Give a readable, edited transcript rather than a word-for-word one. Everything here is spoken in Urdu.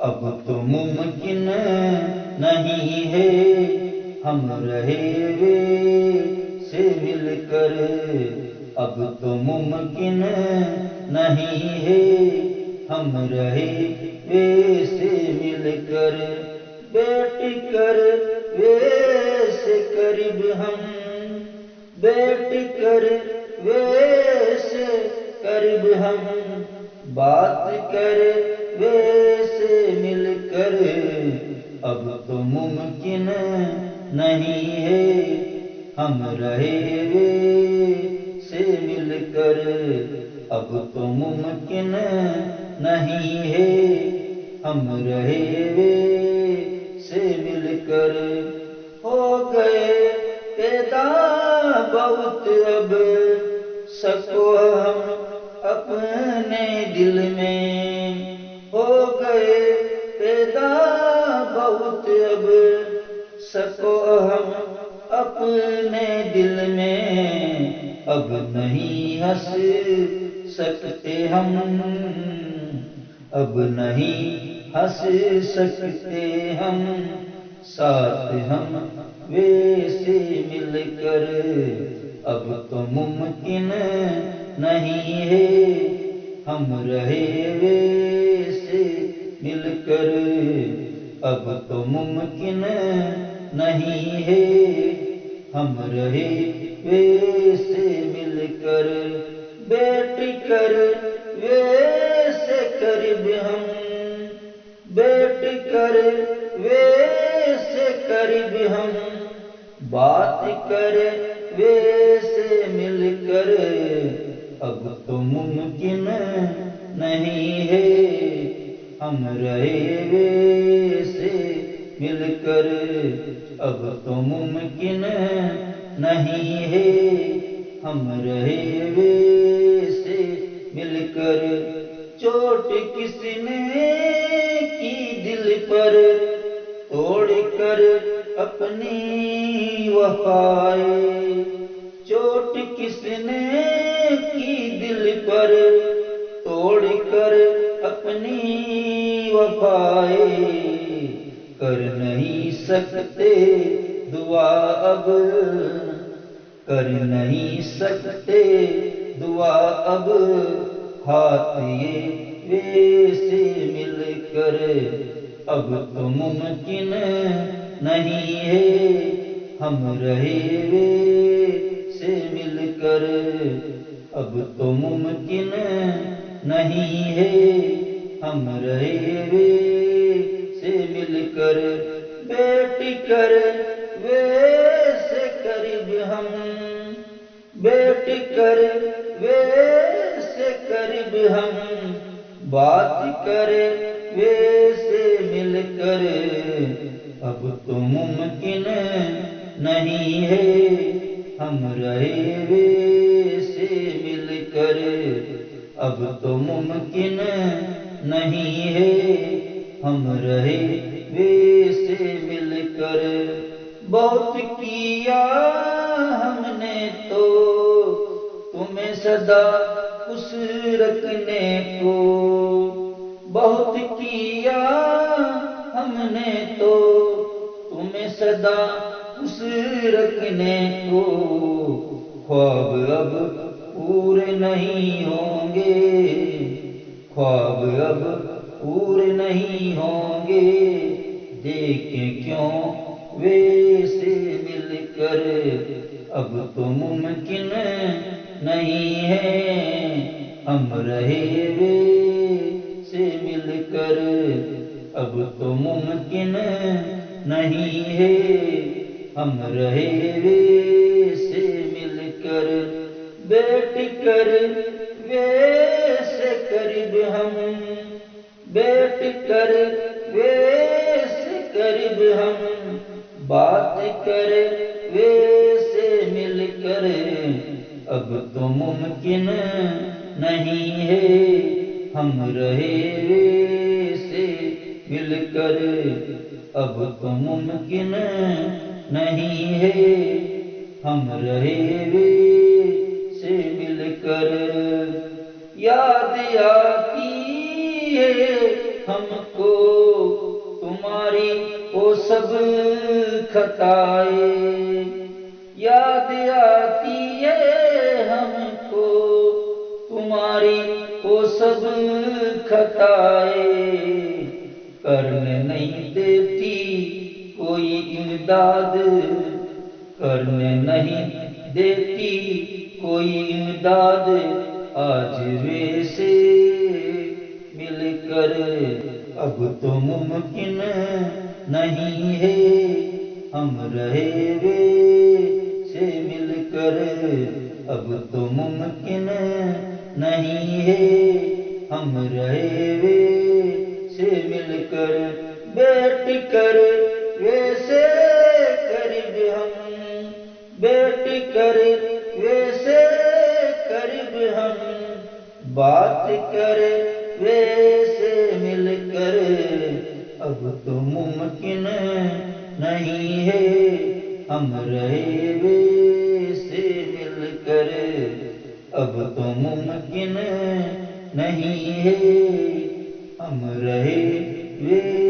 اب تو ممکن نہیں ہے ہم رہے وے سے مل کر، اب تو ممکن نہیں ہے ہم رہے وے سے مل کر، بیٹھ کر وے سے قریب ہم، بیٹھ کر وے سے قریب ہم، بات کر وے سے مل کر، اب تو ممکن نہیں ہے ہم رہے وے سے مل کر، اب تو ممکن نہیں ہے ہم رہے وے سے مل کر، ہو گئے پیدا بہت اب سکو ہم اپنے دل میں، ہو گئے پیدا بہت اب سکو ہم اپنے دل میں، اب نہیں ہنس سکتے ہم، اب نہیں ہنس سکتے ہم ساتھ ہم ویسے مل کر، اب تو ممکن نہیں ہے ہم رہے ویسے مل کر، اب تو ممکن نہیں ہے ہم رہے ویسے مل کر، بیٹھ کر ویسے قریب ہم، بیٹھ کر ویسے قریب ہم، بات کر ویسے مل کر، اب تو ممکن نہیں ہے ہم رہے ویسے مل کر، اب تو ممکن نہیں ہے ہم رہے ویسے مل کر، چوٹ کس نے کی دل پر توڑ کر اپنی وفائیں، چوٹ کس نے کی دل پر توڑ کر اپنی وفائیں، کر نہیں سکتے دعا اب، کر نہیں سکتے دعا اب ہاتھ یہ ویسے مل کر، اب تو ممکن نہیں ہے ہم رہے ویسے مل کر، اب تو ممکن نہیں ہے ہم رہے ویسے مل کر، بیٹھ کر ویسے قریب ہم، بیٹھ کر ویسے قریب ہم، بات کر ویسے مل کر، اب تو ممکن نہیں ہے ہم رہے ویسے مل کر، اب تو ممکن نہیں ہے ہم رہے ویسے مل کر، بہت کیا ہم نے تو تمہیں سدا خوش رکھنے کو، بہت کیا ہم نے تو تمہیں سدا خوش رکھنے کو، خواب اب پورے نہیں ہوں گے، خواب اب پورے نہیں ہوں گے، دیکھیں کیوں ویسے مل کر، اب تو ممکن نہیں ہے ہم رہے ویسے مل کر، اب تو ممکن نہیں ہے ہم رہے ویسے مل کر، بیٹھ کر ویسے قریب ہم، بیٹھ کر ویسے قریب ہم، بات کر ویسے مل کر، اب تو ممکن نہیں ہے ہم رہے ویسے مل کر، اب تو ممکن نہیں ہے ہم رہے ویسے مل کر، یاد آتی ہے ہم کو تمہاری وہ سب خطائیں یاد آتی ہے ہم کو، تمہاری وہ سب خطائیں کرنے نہیں دیتی کوئی امداد، کرنے نہیں دیتی کوئی امداد، آج ویسے مل کر اب تو ممکن نہیں ہے ہم رہے وے سے مل کر، اب تو ممکن نہیں ہے ہم رہے وے سے مل کر، بیٹھ کر ویسے قریب ہم، بیٹھ کر ویسے قریب ہم، بات کر ویسے مل کر، اب تو ممکن نہیں ہے ہم رہے ویسے مل کر، اب تو ممکن نہیں ہے ہم رہے ویسے